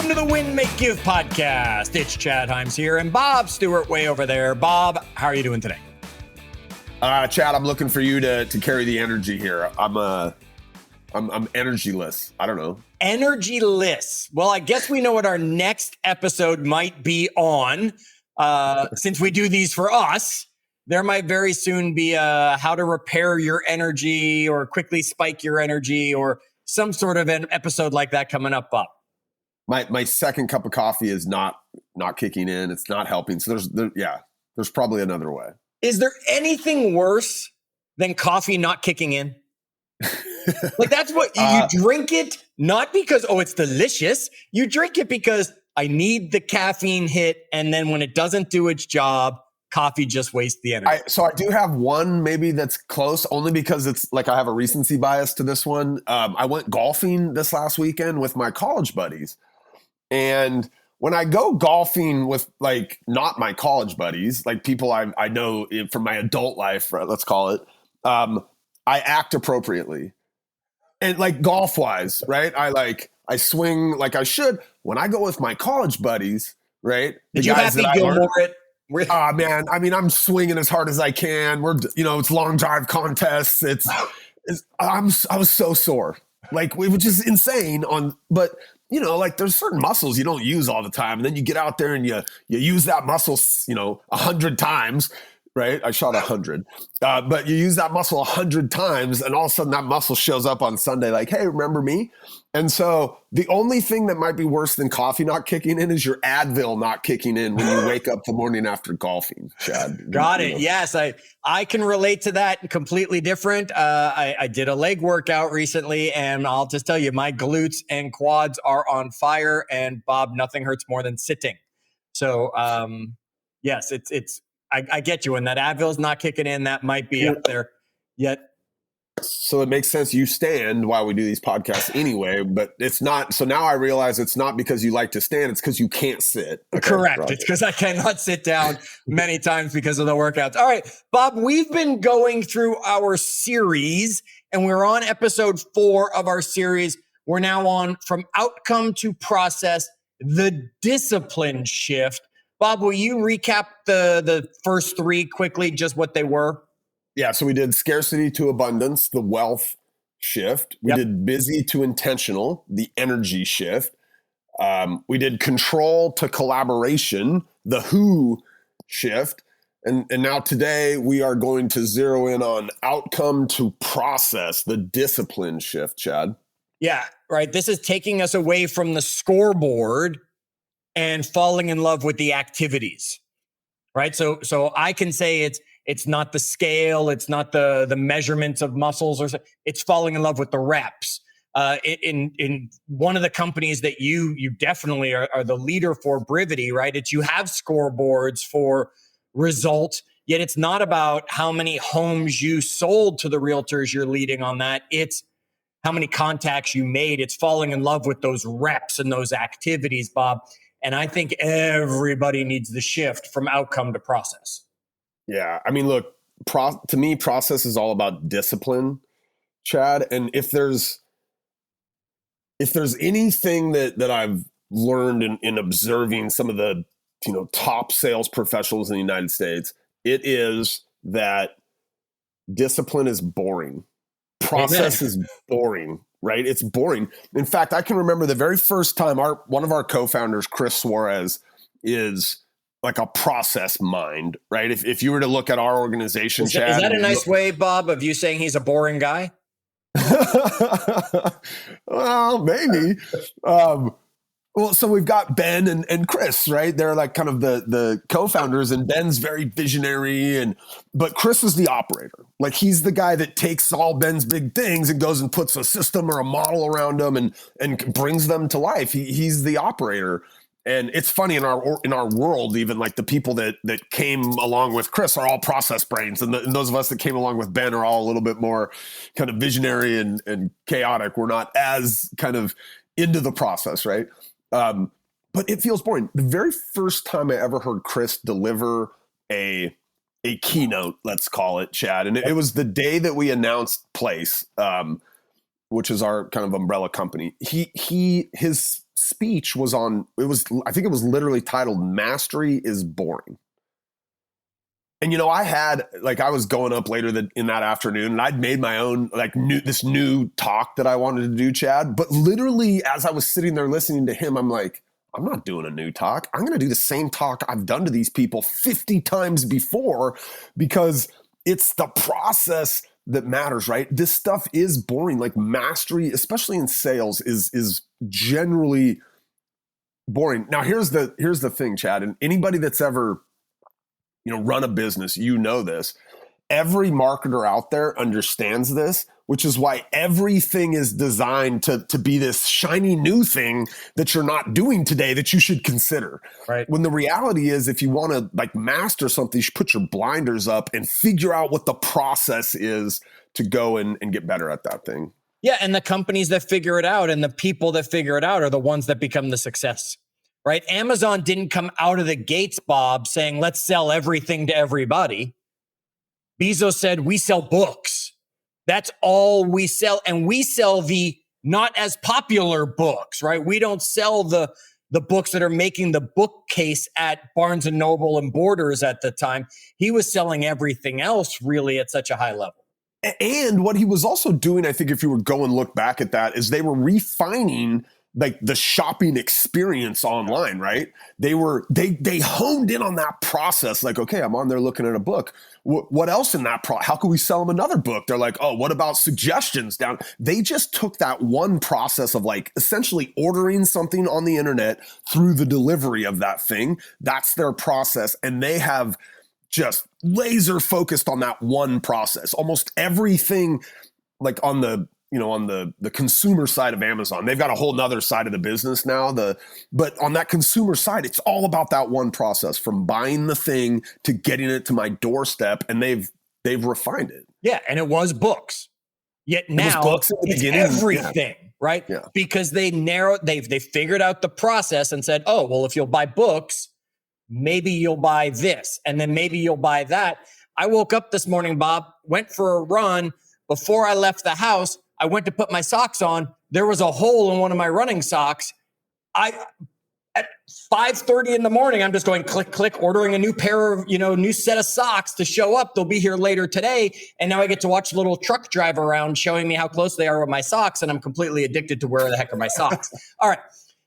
Welcome to the Win, Make, Give podcast. It's Chad Hyams here and Bob Stewart way over there. Bob, how are you doing today? Chad, I'm looking for you to carry the energy here. I'm energyless. I don't know. Energyless. Well, I guess we know what our next episode might be on. Since we do these for us, there might very soon be how to repair your energy or quickly spike your energy or some sort of an episode like that coming up, Bob. My second cup of coffee is not kicking in. It's not helping. So there's probably another way. Is there anything worse than coffee not kicking in? Like that's what you drink it, not because, oh, it's delicious. You drink it because I need the caffeine hit. And then when it doesn't do its job, coffee just wastes the energy. So I do have one maybe that's close, only because it's like I have a recency bias to this one. I went golfing this last weekend with my college buddies. And when I go golfing with like not my college buddies, like people I know from my adult life, let's call it, I act appropriately. And like golf wise, right? I swing like I should. When I go with my college buddies, right? Did you Happy Gilmore it? Man, I mean, I'm swinging as hard as I can. It's long drive contests. I was so sore, like which is insane but like there's certain muscles you don't use all the time. And then you get out there and you use that muscle, 100 times, right? I shot 100, but you use that muscle 100 times and all of a sudden that muscle shows up on Sunday like, hey, remember me? And so the only thing that might be worse than coffee not kicking in is your Advil not kicking in when you wake up the morning after golfing, Chad. Got it. Yes, I can relate to that. Completely different. I did a leg workout recently, and I'll just tell you, my glutes and quads are on fire. And Bob, nothing hurts more than sitting. So yes, I get you. When that Advil's not kicking in, that might be up there yet. So it makes sense you stand while we do these podcasts anyway, but it's not. So now I realize it's not because you like to stand. It's because you can't sit. Okay, correct. Right. It's because I cannot sit down many times because of the workouts. All right, Bob, we've been going through our series and we're on episode 4 of our series. We're now on From Outcome to Process, the Discipline Shift. Bob, will you recap the first 3 quickly, just what they were? Yeah, so we did scarcity to abundance, the wealth shift. We did busy to intentional, the energy shift. We did control to collaboration, the who shift. And now today we are going to zero in on outcome to process, the discipline shift, Chad. Yeah, right. This is taking us away from the scoreboard and falling in love with the activities, right? So I can say it's not the scale, it's not the measurements of muscles, it's falling in love with the reps. In one of the companies that you definitely are the leader for, Brivity, right? It's you have scoreboards for results, yet it's not about how many homes you sold to the realtors you're leading on that. It's how many contacts you made. It's falling in love with those reps and those activities, Bob. And I think everybody needs the shift from outcome to process. Yeah. I mean, look, to me, process is all about discipline, Chad. And if there's anything that I've learned in observing some of the, top sales professionals in the United States, it is that discipline is boring. Process is boring, right? It's boring. In fact, I can remember the very first time one of our co-founders, Chris Suarez, is like a process mind, right? If you were to look at our organization, Chad, is that a nice way, Bob, of you saying he's a boring guy? Well, maybe. Well, so we've got Ben and Chris, right? They're like kind of the co-founders, and Ben's very visionary, but Chris is the operator. Like he's the guy that takes all Ben's big things and goes and puts a system or a model around them and brings them to life. He's the operator. And it's funny in our world, even like the people that came along with Chris are all process brains. And those of us that came along with Ben are all a little bit more kind of visionary and chaotic. We're not as kind of into the process, right? But it feels boring. The very first time I ever heard Chris deliver a keynote, let's call it, Chad, and it was the day that we announced Place, which is our kind of umbrella company. His speech was I think it was literally titled Mastery is Boring. And, I was going up later in that afternoon, and I'd made my own this new talk that I wanted to do, Chad. But literally, as I was sitting there listening to him, I'm like, I'm not doing a new talk. I'm going to do the same talk I've done to these people 50 times before, because it's the process that matters, right? This stuff is boring. Like mastery, especially in sales, is generally boring. Now, here's the thing, Chad, and anybody that's ever run a business, this. Every marketer out there understands this, which is why everything is designed to be this shiny new thing that you're not doing today that you should consider. Right. When the reality is, if you want to master something, you should put your blinders up and figure out what the process is to go and get better at that thing. Yeah. And the companies that figure it out and the people that figure it out are the ones that become the success. Right? Amazon didn't come out of the gates, Bob, saying, let's sell everything to everybody. Bezos said, we sell books. That's all we sell. And we sell the not as popular books, right? We don't sell the books that are making the bookcase at Barnes and Noble and Borders at the time. He was selling everything else really at such a high level. And what he was also doing, I think, if you were go and look back at that, is they were refining the shopping experience online, right? They honed in on that process. Like, okay, I'm on there looking at a book. What else in that how can we sell them another book? They're like, oh, what about suggestions down? They just took that one process of essentially ordering something on the internet through the delivery of that thing. That's their process. And they have just laser focused on that one process. Almost everything on the consumer side of Amazon, they've got a whole nother side of the business now. But on that consumer side, it's all about that one process from buying the thing to getting it to my doorstep. And they've refined it. Yeah. And it was books. Yet now it's everything, right? Yeah. Because they figured out the process and said, oh, well, if you'll buy books, maybe you'll buy this. And then maybe you'll buy that. I woke up this morning, Bob, went for a run. Before I left the house, I went to put my socks on. There was a hole in one of my running socks. At 5:30 in the morning, I'm just going click, click, ordering a new pair of, new set of socks to show up. They'll be here later today. And now I get to watch a little truck drive around showing me how close they are with my socks. And I'm completely addicted to where the heck are my socks. All right.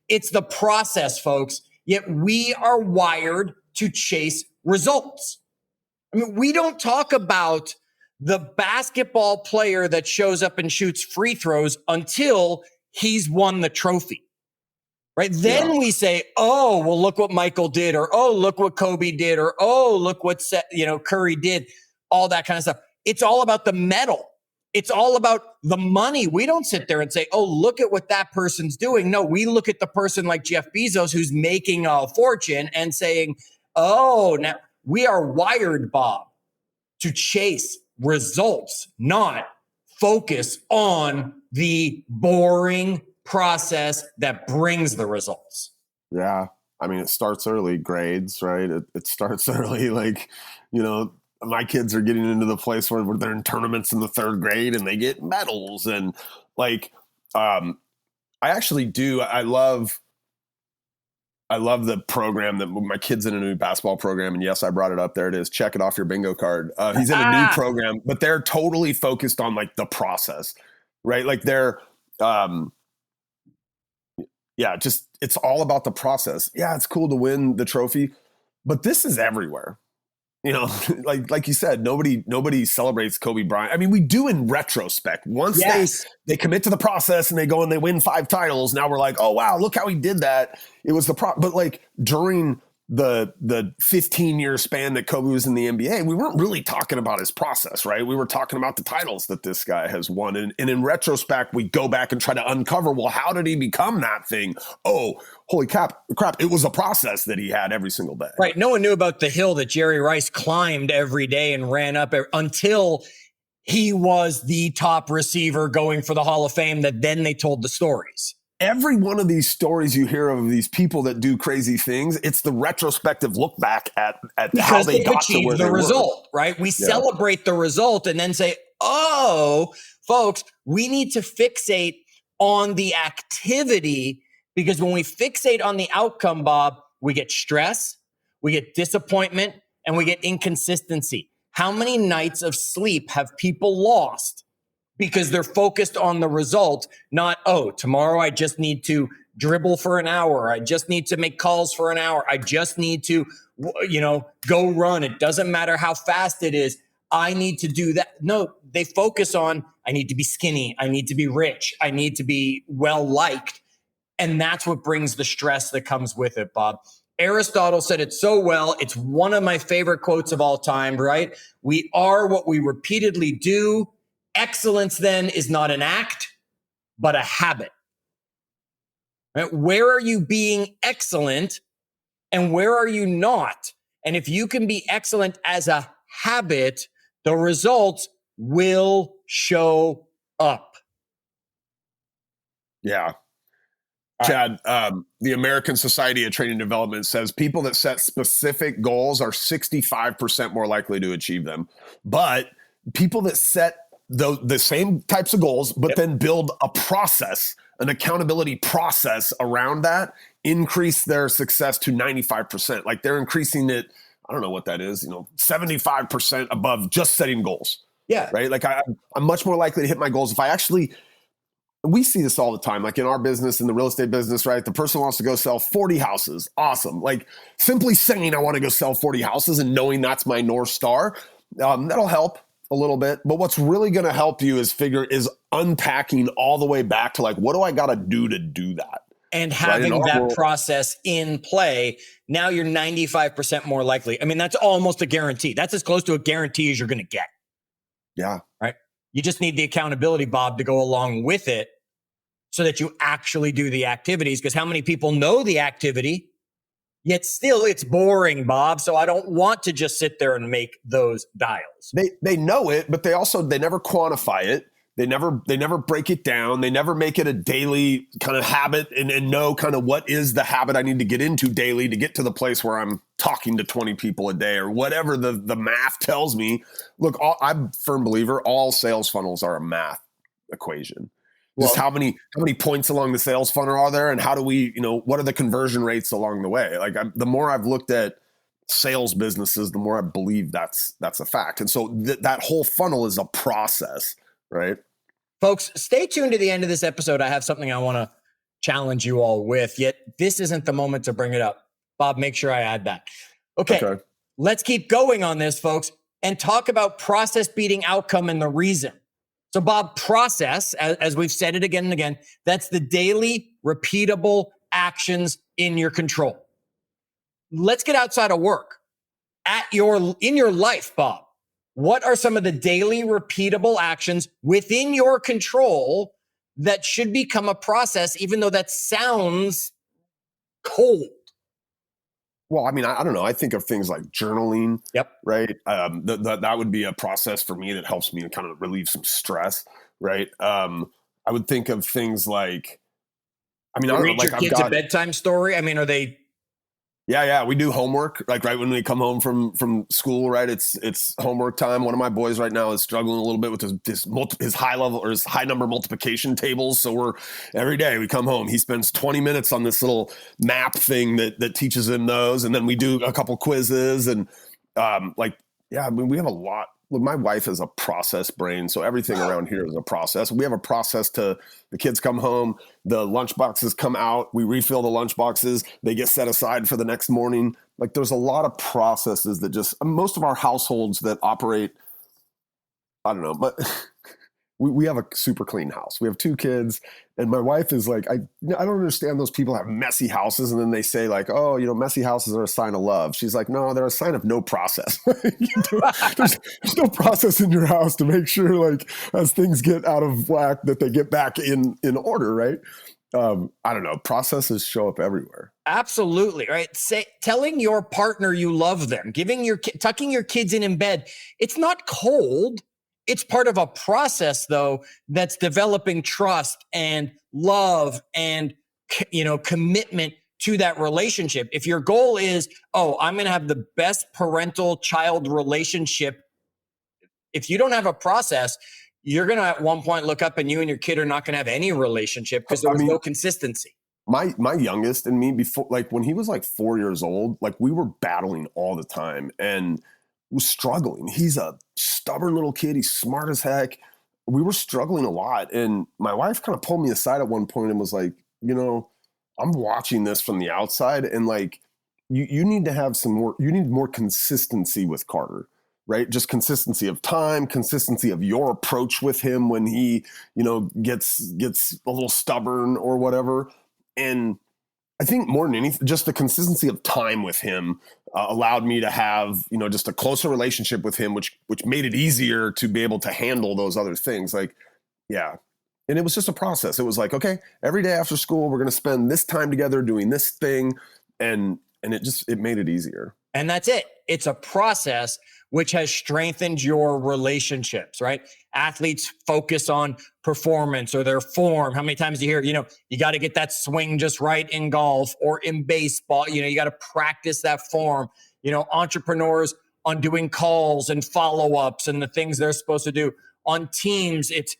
It's the process, folks. Yet we are wired to chase results. I mean, we don't talk about the basketball player that shows up and shoots free throws until he's won the trophy, right? Then we say, oh, well, look what Michael did, or, oh, look what Kobe did, or, oh, look what, Curry did, all that kind of stuff. It's all about the medal. It's all about the money. We don't sit there and say, oh, look at what that person's doing. No, we look at the person like Jeff Bezos, who's making a fortune, and saying, oh, now we are wired, Bob, to chase results, not focus on the boring process that brings the results. Yeah. I mean, it starts early, grades, right? It starts early. My kids are getting into the place where they're in tournaments in the third grade and they get medals. And I actually do. I love the program that my kid's in a new basketball program. And yes, I brought it up. There it is. Check it off your bingo card. He's in a new program, but they're totally focused on the process, right? They're, it's all about the process. Yeah. It's cool to win the trophy, but this is everywhere. Like you said, nobody celebrates Kobe Bryant. I mean, we do in retrospect. Once they commit to the process and they go and they win 5 titles, now we're like, oh wow, look how he did that. It was but during the 15-year span that Kobe was in the NBA, we weren't really talking about his process, right? We were talking about the titles that this guy has won. And in retrospect, we go back and try to uncover, well, how did he become that thing? Oh, holy crap, it was a process that he had every single day. Right. No one knew about the hill that Jerry Rice climbed every day and ran up until he was the top receiver going for the Hall of Fame, that then they told the stories. Every one of these stories you hear of these people that do crazy things, it's the retrospective look back at how they got to where they result, right? We celebrate the result and then say, oh, folks, we need to fixate on the activity Because when we fixate on the outcome, Bob, we get stress, we get disappointment, and we get inconsistency. How many nights of sleep have people lost because they're focused on the result, not, oh, tomorrow I just need to dribble for an hour. I just need to make calls for an hour. I just need to, go run. It doesn't matter how fast it is. I need to do that. No, they focus on, I need to be skinny. I need to be rich. I need to be well-liked. And that's what brings the stress that comes with it, Bob. Aristotle said it so well. It's one of my favorite quotes of all time, right? We are what we repeatedly do. Excellence then is not an act, but a habit. Right? Where are you being excellent and where are you not? And if you can be excellent as a habit, the results will show up. Yeah. Chad, the American Society of Training Development says people that set specific goals are 65% more likely to achieve them. But people that set the same types of goals, but then build a process, an accountability process around that, increase their success to 95%. Like they're increasing it, I don't know what that is, 75% above just setting goals. Yeah. Right. Like I'm much more likely to hit my goals if I actually, we see this all the time, like in our business, in the real estate business, right? The person wants to go sell 40 houses. Awesome. Like simply saying I want to go sell 40 houses and knowing that's my North Star, that'll help a little bit. But what's really going to help you is unpacking all the way back to like, what do I got to do that? And having that process in play, now you're 95% more likely. I mean, that's almost a guarantee. That's as close to a guarantee as you're going to get. Yeah. Right. You just need the accountability, Bob, to go along with it so that you actually do the activities. Because how many people know the activity, yet still it's boring, Bob. So I don't want to just sit there and make those dials. They know it, but they never quantify it. They never break it down. They never make it a daily kind of habit and know kind of what is the habit I need to get into daily to get to the place where I'm talking to 20 people a day or whatever the math tells me. Look, I'm a firm believer, all sales funnels are a math equation. Just how many points along the sales funnel are there and how do we, what are the conversion rates along the way? Like the more I've looked at sales businesses, the more I believe that's a fact. And so that whole funnel is a process, right? Folks, stay tuned to the end of this episode. I have something I want to challenge you all with, yet this isn't the moment to bring it up. Bob, make sure I add that. Okay. Let's keep going on this, folks, and talk about process beating outcome and the reason. So, Bob, process, as we've said it again and again, that's the daily repeatable actions in your control. Let's get outside of work. In your life, Bob. What are some of the daily repeatable actions within your control that should become a process, even though that sounds cold? Well, I mean, I don't know. I think of things like journaling. Yep. Right. That would be a process for me that helps me kind of relieve some stress. Right. I would think of things like, I don't know, read your kids a bedtime story. I mean, are they? Yeah. We do homework, like right when we come home from school, right? It's homework time. One of my boys right now is struggling a little bit with his high level or his high number multiplication tables. So every day we come home, he spends 20 minutes on this little map thing that teaches him those. And then we do a couple quizzes and we have a lot. Look, my wife is a process brain, so everything around here is a process. We have a process the kids come home, the lunch boxes come out, we refill the lunch boxes, they get set aside for the next morning. Like there's a lot of processes that most of our households that operate, I don't know, but we have a super clean house. We have 2 kids, and my wife is like, I don't understand those people have messy houses, and then they say like, oh, messy houses are a sign of love. She's like, no, they're a sign of no process. There's no process in your house to make sure, like, as things get out of whack, that they get back in order, right? I don't know. Processes show up everywhere. Absolutely, right? Telling your partner you love them, tucking your kids in bed. It's not cold. It's part of a process, though, that's developing trust and love and, commitment to that relationship. If your goal is, I'm going to have the best parental-child relationship, if you don't have a process, you're going to at one point look up and you and your kid are not going to have any relationship because there was no consistency. my youngest and me, before, like when he was like 4 years old, like we were battling all the time and was struggling. He's a stubborn little kid. He's smart as heck. We were struggling a lot. And my wife kind of pulled me aside at one point and was like, I'm watching this from the outside, and like, you need to have you need more consistency with Carter, right? Just consistency of time, consistency of your approach with him when he, gets a little stubborn or whatever. And I think more than anything, just the consistency of time with him allowed me to have, just a closer relationship with him, which made it easier to be able to handle those other things. Like, yeah. And it was just a process. It was like, okay, every day after school, we're going to spend this time together doing this thing. And it made it easier. And that's it. It's a process which has strengthened your relationships, right? Athletes focus on performance or their form. How many times do you hear, you got to get that swing just right in golf or in baseball, you got to practice that form. Entrepreneurs on doing calls and follow-ups and the things they're supposed to do. On teams, it's,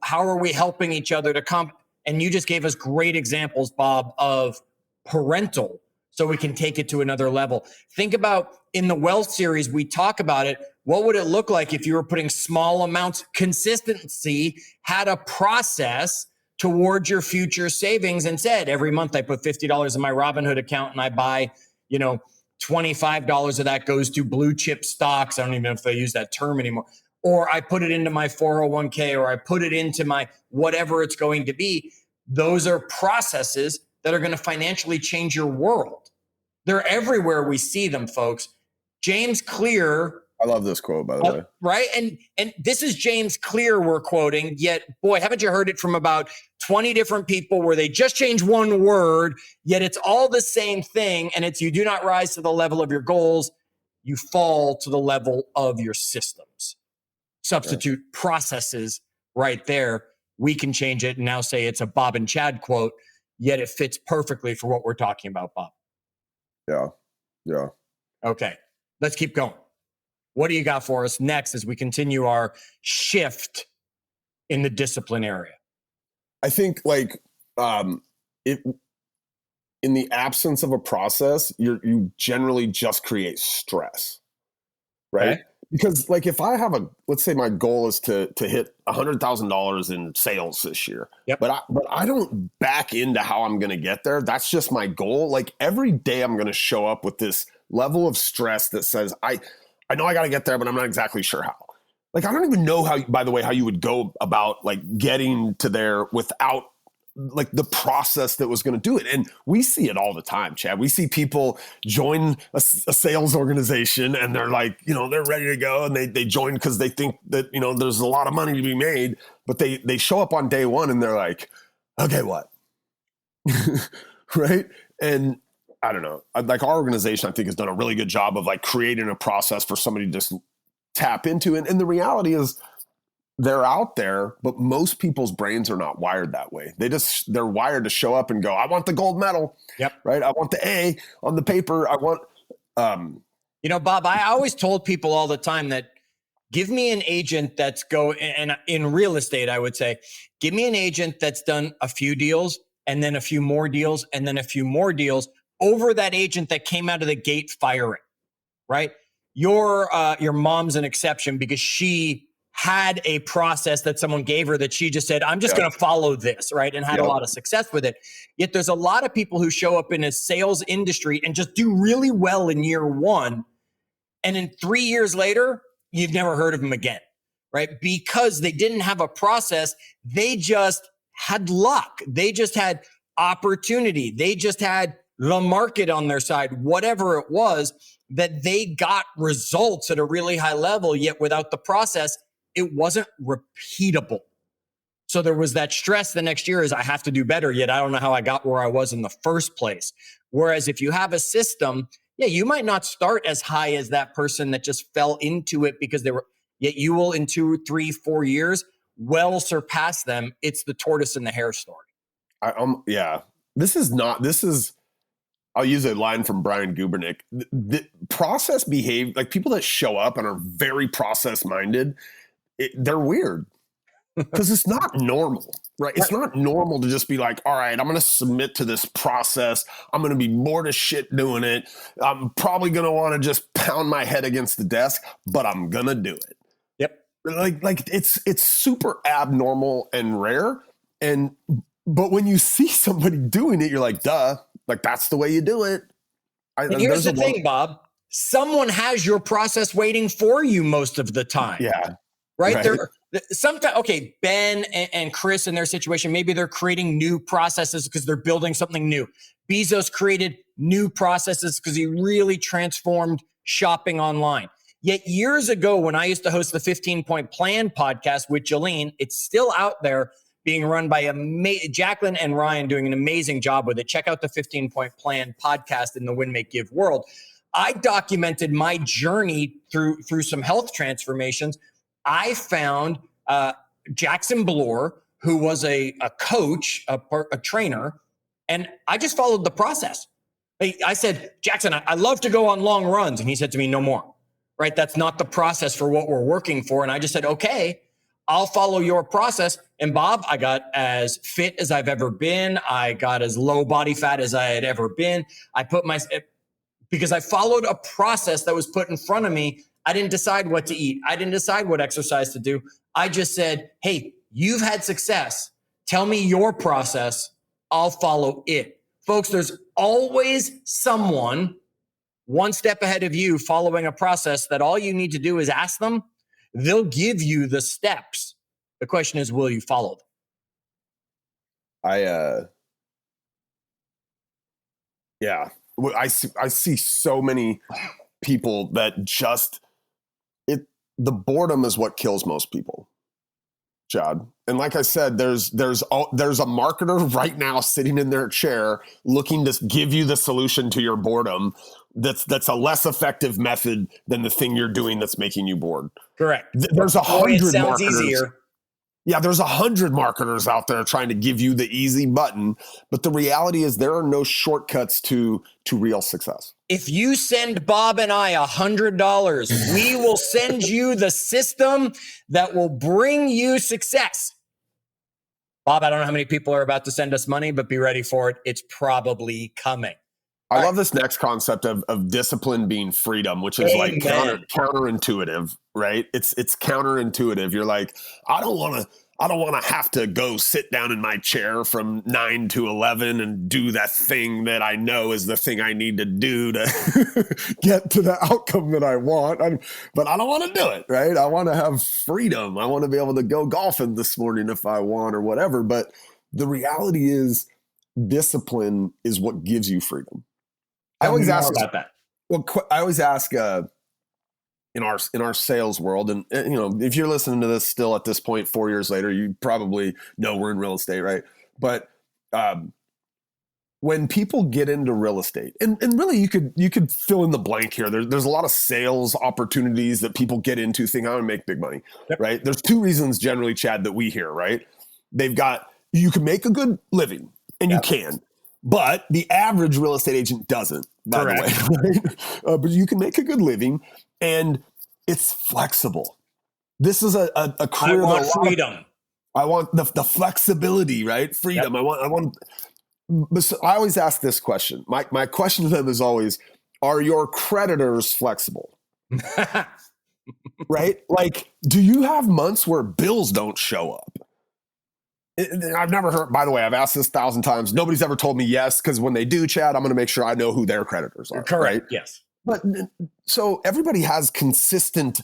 how are we helping each other to come? And you just gave us great examples, Bob, of parental, so we can take it to another level. Think about in the wealth series, we talk about it. What would it look like if you were putting small amounts? Consistency had a process towards your future savings and said, every month I put $50 in my Robinhood account and I buy, $25 of that goes to blue chip stocks. I don't even know if they use that term anymore. Or I put it into my 401k, or I put it into my whatever it's going to be. Those are processes that are going to financially change your world. They're everywhere. We see them, folks. James Clear. I love this quote, by the way. Right. And this is James Clear we're quoting, yet, boy, haven't you heard it from about 20 different people where they just change one word, yet it's all the same thing. And it's, you do not rise to the level of your goals. You fall to the level of your systems. Substitute processes right there. We can change it and now say it's a Bob and Chad quote, yet it fits perfectly for what we're talking about, Bob. Yeah. Okay, let's keep going. What do you got for us next as we continue our shift in the discipline area? I think in the absence of a process, you generally just create stress, right? Okay. Because like if I have let's say my goal is to hit $100,000 in sales this year, yep. but I don't back into how I'm going to get there. That's just my goal. Like every day I'm going to show up with this level of stress that says, I know I got to get there, but I'm not exactly sure how. Like, I don't even know how you would go about like getting to there without like the process that was going to do it. And we see it all the time, Chad. We see people join a sales organization and they're like, they're ready to go. And they join because they think that, there's a lot of money to be made, but they show up on day one and they're like, okay, what? Right. And I don't know, like our organization, I think has done a really good job of like creating a process for somebody to just tap into. And the reality is, they're out there, but most people's brains are not wired that way. They're wired to show up and go, I want the gold medal. Yep. Right. I want the A on the paper. I want, Bob, I always told people all the time that give me an agent that's and in real estate, I would say, give me an agent that's done a few deals and then a few more deals and then a few more deals over that agent that came out of the gate firing, right? Your mom's an exception because she had a process that someone gave her that she just said, I'm just going to follow this, right? And had a lot of success with it. Yet there's a lot of people who show up in a sales industry and just do really well in year one. And in 3 years later, you've never heard of them again, right? Because they didn't have a process. They just had luck. They just had opportunity. They just had the market on their side, whatever it was, that they got results at a really high level, yet without the process, it wasn't repeatable. So there was that stress the next year is I have to do better, yet I don't know how I got where I was in the first place. Whereas if you have a system, you might not start as high as that person that just fell into it because yet you will in 2, 3, 4 years well surpass them. It's the tortoise and the hare story. I'll use a line from Brian Gubernick. The process behavior, like people that show up and are very process minded, they're weird. Because it's not normal, right? It's not normal to just be like, all right, I'm going to submit to this process. I'm going to be bored as shit doing it. I'm probably going to want to just pound my head against the desk, but I'm going to do it. Yep. Like it's super abnormal and rare. But when you see somebody doing it, you're like, duh, like that's the way you do it. And here's the thing, Bob. Someone has your process waiting for you most of the time. Yeah. Right? They're sometimes, okay, Ben and Chris in their situation, maybe they're creating new processes because they're building something new. Bezos created new processes because he really transformed shopping online. Yet years ago, when I used to host the 15-Point Plan podcast with Jolene, it's still out there being run by Jacqueline and Ryan doing an amazing job with it. Check out the 15-Point Plan podcast in the Win, Make, Give world. I documented my journey through some health transformations. I found Jackson Bloor, who was a coach, a trainer, and I just followed the process. I said, Jackson, I love to go on long runs. And he said to me, no more, right? That's not the process for what we're working for. And I just said, okay, I'll follow your process. And Bob, I got as fit as I've ever been. I got as low body fat as I had ever been. Because I followed a process that was put in front of me. I didn't decide what to eat. I didn't decide what exercise to do. I just said, hey, you've had success. Tell me your process. I'll follow it. Folks, there's always someone one step ahead of you following a process that all you need to do is ask them. They'll give you the steps. The question is, will you follow them? I see so many people that just the boredom is what kills most people, Chad. And like I said, there's a marketer right now sitting in their chair looking to give you the solution to your boredom. That's a less effective method than the thing you're doing that's making you bored. Correct. There's 100 sounds marketers. Easier. Yeah, there's 100 marketers out there trying to give you the easy button, but the reality is there are no shortcuts to real success. If you send Bob and I $100, we will send you the system that will bring you success. Bob, I don't know how many people are about to send us money, but be ready for it. It's probably coming. I love this next concept of discipline being freedom, which is like counterintuitive, right? It's counterintuitive. You're like, I don't want to have to go sit down in my chair from 9 to 11 and do that thing that I know is the thing I need to do to get to the outcome that I want. But I don't want to do it, right? I want to have freedom. I want to be able to go golfing this morning if I want or whatever. But the reality is discipline is what gives you freedom. I always ask about that. Well, I always ask in our sales world, and if you're listening to this still at this point 4 years later, you probably know we're in real estate, right? But when people get into real estate, and really you could fill in the blank here. There's a lot of sales opportunities that people get into thinking, I'm gonna make big money, right? There's two reasons generally, Chad, that we hear, right? You can make a good living, and you can. But the average real estate agent doesn't, by the way. Right? But you can make a good living, and it's flexible. This is a career. I want freedom. I want the flexibility, right? Freedom. Yep. I always ask this question. My question to them is always, are your creditors flexible? Right? Like, do you have months where bills don't show up? I've never heard, by the way, I've asked this 1,000 times. Nobody's ever told me yes, because when they do, Chad, I'm going to make sure I know who their creditors are. Correct. Right? Yes. But so everybody has consistent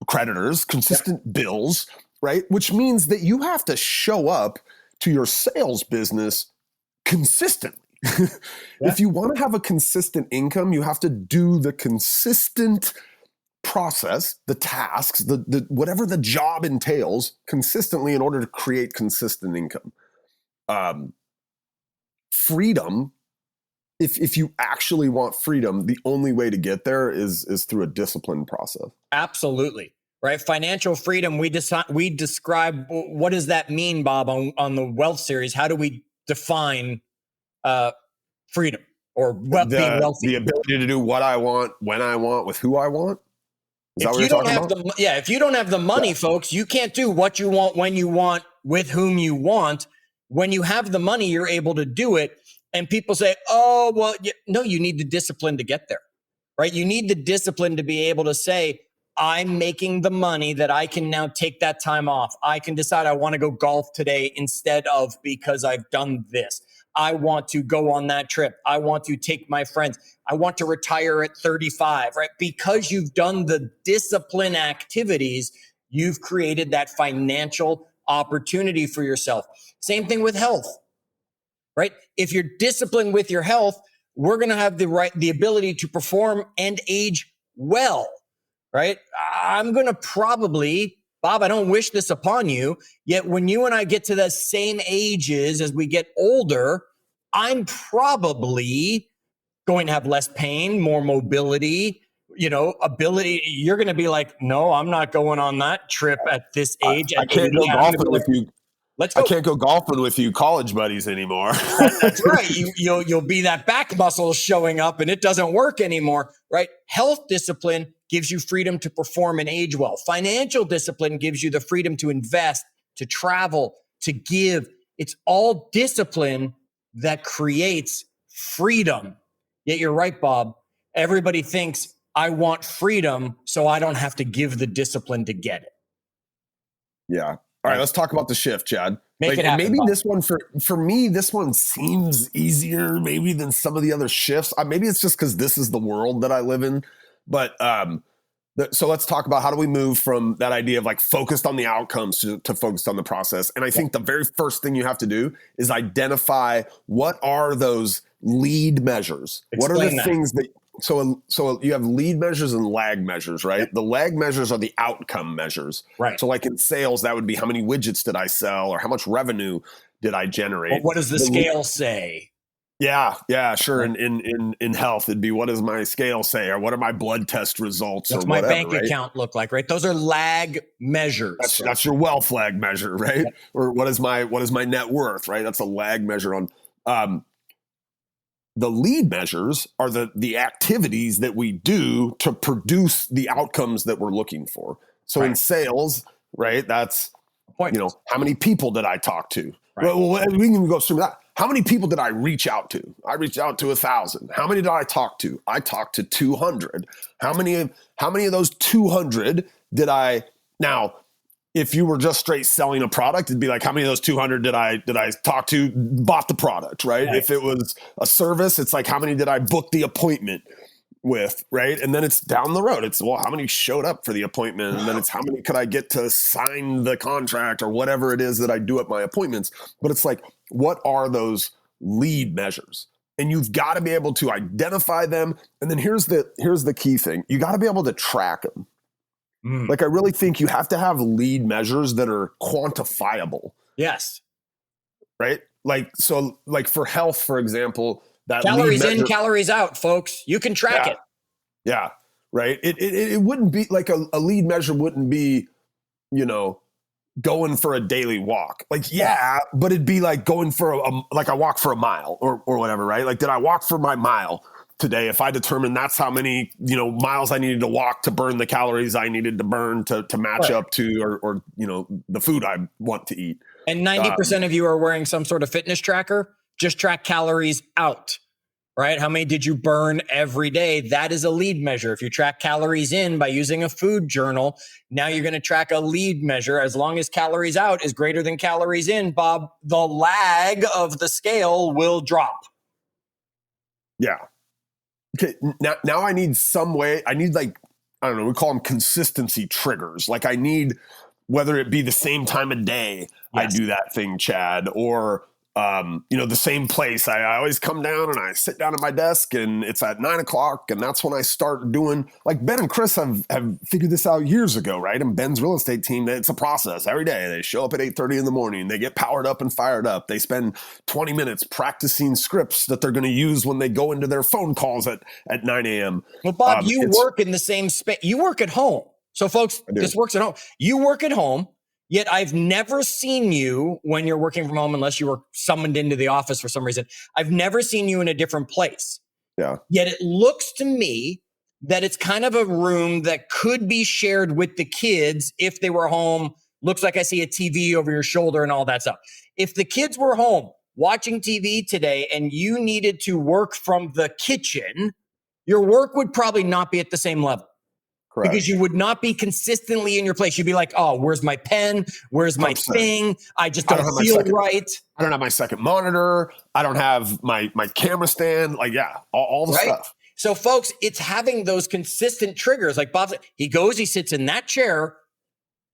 creditors, consistent bills, right? Which means that you have to show up to your sales business consistently. If you want to have a consistent income, you have to do the consistent process, the tasks, the whatever the job entails consistently in order to create consistent income. Freedom, if you actually want freedom, the only way to get there is through a disciplined process. Absolutely. Right. Financial freedom. We describe, what does that mean, Bob, on the Wealth Series? How do we define freedom or being wealthy? The ability to do what I want, when I want, with who I want. Is that what you're talking about? If you don't have the money, folks, you can't do what you want, when you want, with whom you want. When you have the money, you're able to do it. And people say, oh, well, no, you need the discipline to get there, right? You need the discipline to be able to say, I'm making the money that I can now take that time off. I can decide I want to go golf today instead of because I've done this. I want to go on that trip. I want to take my friends. I want to retire at 35, right? Because you've done the discipline activities, you've created that financial opportunity for yourself. Same thing with health, right? If you're disciplined with your health, we're going to have the ability to perform and age well, right? I'm going to probably, Bob, I don't wish this upon you, yet when you and I get to the same ages as we get older, I'm probably going to have less pain, more mobility, ability. You're going to be like, no, I'm not going on that trip at this age. I can't go golfing with you. Let's go. I can't go golfing with you college buddies anymore. That's right. You'll be that back muscle showing up and it doesn't work anymore, right? Health discipline gives you freedom to perform and age well. Financial discipline gives you the freedom to invest, to travel, to give. It's all discipline that creates freedom. Yet you're right, Bob. Everybody thinks I want freedom, so I don't have to give the discipline to get it. Yeah. All right, let's talk about the shift, Chad. Make it happen, maybe Bob. This one for me, this one seems easier maybe than some of the other shifts. Maybe it's just because this is the world that I live in. But so let's talk about how do we move from that idea of like focused on the outcomes to focused on the process. And I think the very first thing you have to do is identify what are those lead measures. Explain what are the that. things that so you have lead measures and lag measures, right? Yep. The lag measures are the outcome measures. Right. So like in sales, that would be how many widgets did I sell or how much revenue did I generate? Well, what does the scale say? Yeah, sure. In health, it'd be what does my scale say, or what are my blood test results, What's or my whatever, bank right? account look like, right? Those are lag measures. That's your wealth lag measure, right? Yep. Or what is my net worth, right? That's a lag measure on. The lead measures are the activities that we do to produce the outcomes that we're looking for. So in sales, right, that's how many people did I talk to? Right. Well, we can go through that. How many people did I reach out to? I reached out to 1,000. How many did I talk to? I talked to 200. How many of those 200 did I now? If you were just straight selling a product, it'd be like, how many of those 200 did I talk to bought the product, right? If it was a service, it's like, how many did I book the appointment with, right? And then it's down the road. It's, well, how many showed up for the appointment? And then it's how many could I get to sign the contract or whatever it is that I do at my appointments. But it's like, what are those lead measures? And you've got to be able to identify them. And then here's the key thing. You got to be able to track them. Like, I really think you have to have lead measures that are quantifiable. Yes. Right? Like, so like for health, for example, that calories in, calories out, folks. You can track it. Yeah. Right. It wouldn't be like a lead measure wouldn't be, going for a daily walk. Like, but it'd be like going for a walk for a mile or whatever, right? Like, did I walk for my mile today? If I determined that's how many, miles I needed to walk to burn the calories I needed to burn to match up to, or the food I want to eat. And 90% of you are wearing some sort of fitness tracker. Just track calories out, right? How many did you burn every day? That is a lead measure. If you track calories in by using a food journal, now you're going to track a lead measure. As long as calories out is greater than calories in, Bob, the lag of the scale will drop. Yeah. Okay. Now I need some way. I need we call them consistency triggers. Like I need, whether it be the same time of day I do that thing, Chad, or the same place. I always come down and I sit down at my desk and it's at 9:00 and that's when I start doing, like Ben and Chris have figured this out years ago, right? And Ben's real estate team, it's a process every day. They show up at 8:30 in the morning. They get powered up and fired up. They spend 20 minutes practicing scripts that they're going to use when they go into their phone calls at 9 a.m. Well, Bob, you work in the same space. You work at home. So folks, this works at home. You work at home. Yet I've never seen you when you're working from home, unless you were summoned into the office for some reason. I've never seen you in a different place. Yeah. Yet it looks to me that it's kind of a room that could be shared with the kids if they were home. Looks like I see a TV over your shoulder and all that stuff. If the kids were home watching TV today and you needed to work from the kitchen, your work would probably not be at the same level. Correct. Because you would not be consistently in your place. You'd be like, oh, where's my pen? Where's my 100%. Thing? I just don't feel right. I don't have my second monitor. I don't have my camera stand. Like, yeah, all the stuff. So, folks, it's having those consistent triggers. Like Bob said, he goes, he sits in that chair.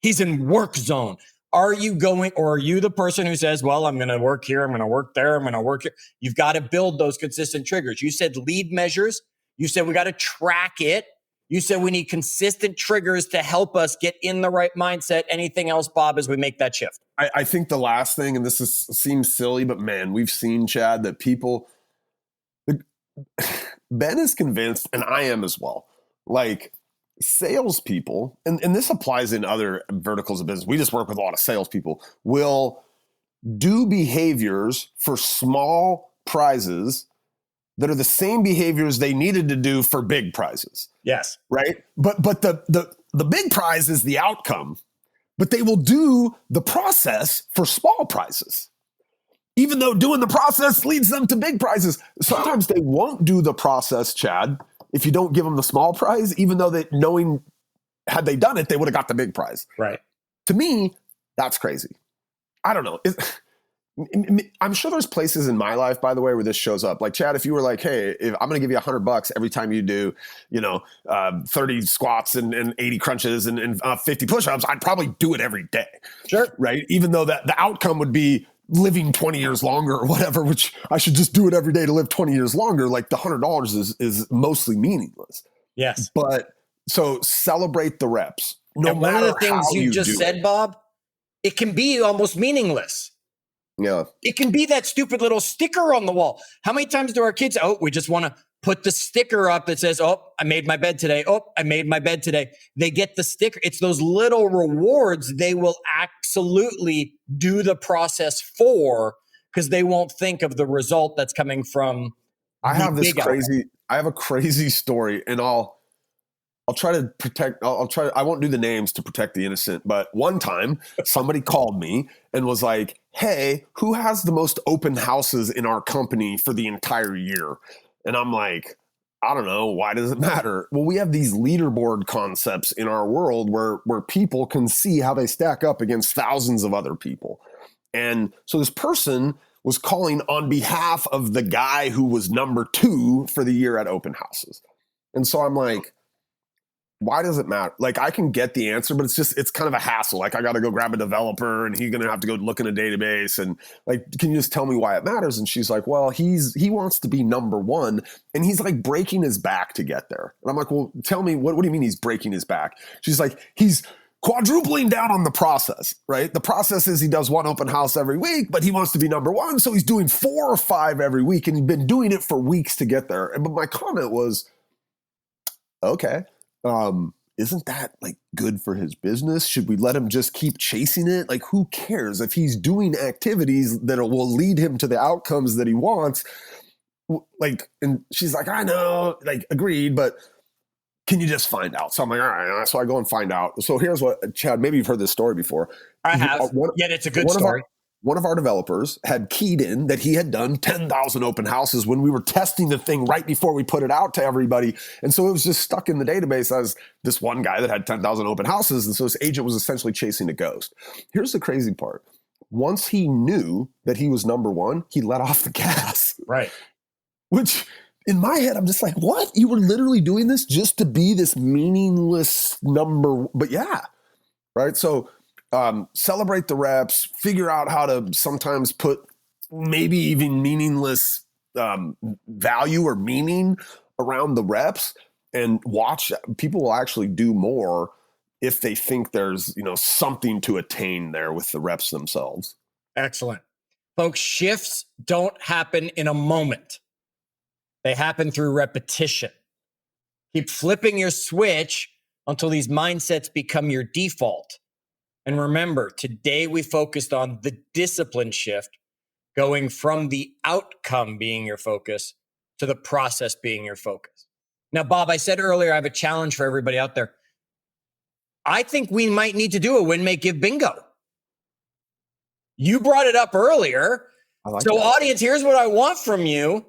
He's in work zone. Are you going, or are you the person who says, well, I'm going to work here, I'm going to work there, I'm going to work here? You've got to build those consistent triggers. You said lead measures. You said we got to track it. You said we need consistent triggers to help us get in the right mindset. Anything else, Bob, as we make that shift? I think the last thing, and seems silly, but man, we've seen, Chad, that people, Ben is convinced, and I am as well, like salespeople, and this applies in other verticals of business. We just work with a lot of salespeople, will do behaviors for small prizes that are the same behaviors they needed to do for big prizes. Yes. Right. But the big prize is the outcome, but they will do the process for small prizes, even though doing the process leads them to big prizes. Sometimes they won't do the process, Chad, if you don't give them the small prize, even though they knowing had they done it, they would have got the big prize. Right. To me, that's crazy. I don't know. I'm sure there's places in my life, by the way, where this shows up. Like, Chad, if you were like, hey, I'm going to give you $100 every time you do, 30 squats and 80 crunches and 50 push-ups, I'd probably do it every day. Sure. Right. Even though that the outcome would be living 20 years longer or whatever, which I should just do it every day to live 20 years longer. Like the $100 is mostly meaningless. Yes. But so celebrate the reps. And one of the things you just said, Bob, it can be almost meaningless. Yeah. It can be that stupid little sticker on the wall. How many times do our kids, we just want to put the sticker up that says, I made my bed today. I made my bed today. They get the sticker. It's those little rewards they will absolutely do the process for, because they won't think of the result that's coming from. I have a crazy story, and I'll try to protect, I won't do the names to protect the innocent, but one time somebody called me and was like, hey, who has the most open houses in our company for the entire year? And I'm like, I don't know. Why does it matter? Well, we have these leaderboard concepts in our world where people can see how they stack up against thousands of other people. And so this person was calling on behalf of the guy who was number 2 for the year at open houses. And so I'm like, why does it matter? Like, I can get the answer, but it's kind of a hassle. Like, I got to go grab a developer and he's going to have to go look in a database. And like, can you just tell me why it matters? And she's like, well, he wants to be number 1 and he's like breaking his back to get there. And I'm like, well, tell me, what do you mean he's breaking his back? She's like, he's quadrupling down on the process, right? The process is he does 1 open house every week, but he wants to be number 1. So he's doing 4 or 5 every week and he's been doing it for weeks to get there. But my comment was, okay. Isn't that like good for his business? Should we let him just keep chasing it? Like, who cares if he's doing activities that will lead him to the outcomes that he wants? Like, and she's like, I know, like, agreed, but can you just find out? So I'm like, all right. So I go and find out. So here's what, Chad, maybe you've heard this story before. I have. Yet it's a good story. One of our developers had keyed in that he had done 10,000 open houses when we were testing the thing right before we put it out to everybody. And so it was just stuck in the database as this one guy that had 10,000 open houses. And so this agent was essentially chasing a ghost. Here's the crazy part. Once he knew that he was number 1, he let off the gas. Right. Which in my head, I'm just like, what? You were literally doing this just to be this meaningless number. But yeah. Right. So celebrate the reps, figure out how to sometimes put maybe even meaningless value or meaning around the reps, and watch. People will actually do more if they think there's, something to attain there with the reps themselves. Excellent. Folks, shifts don't happen in a moment. They happen through repetition. Keep flipping your switch until these mindsets become your default. And remember, today we focused on the discipline shift, going from the outcome being your focus to the process being your focus. Now, Bob, I said earlier, I have a challenge for everybody out there. I think we might need to do a win, make, give bingo. You brought it up earlier. So audience, here's what I want from you.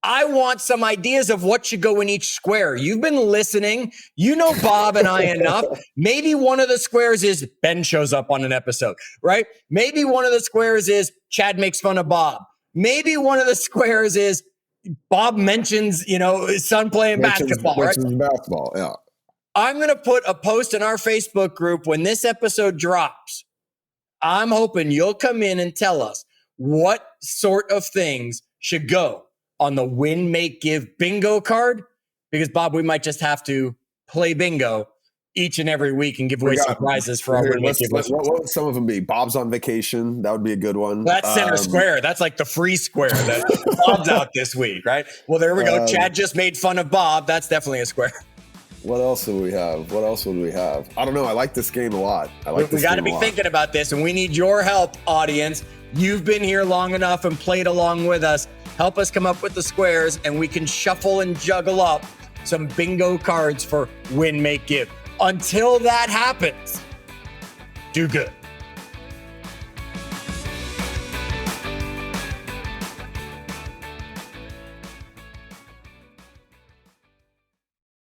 I want some ideas of what should go in each square. You've been listening. You know Bob and I enough. Maybe one of the squares is Ben shows up on an episode, right? Maybe one of the squares is Chad makes fun of Bob. Maybe one of the squares is Bob mentions, his son playing basketball, right? Basketball, yeah. I'm going to put a post in our Facebook group when this episode drops. I'm hoping you'll come in and tell us what sort of things should go on the win, make, give bingo card. Because, Bob, we might just have to play bingo each and every week and give away some prizes for our win, make, give. What would some of them be? Bob's on vacation. That would be a good one. Well, that's center square. That's like the free square that Bob's out this week, right? Well, there we go. Chad just made fun of Bob. That's definitely a square. What else do we have? What else would we have? I don't know. I like this game a lot. We got to be thinking about this, and we need your help, audience. You've been here long enough and played along with us. Help us come up with the squares, and we can shuffle and juggle up some bingo cards for win, make, give. Until that happens, do good.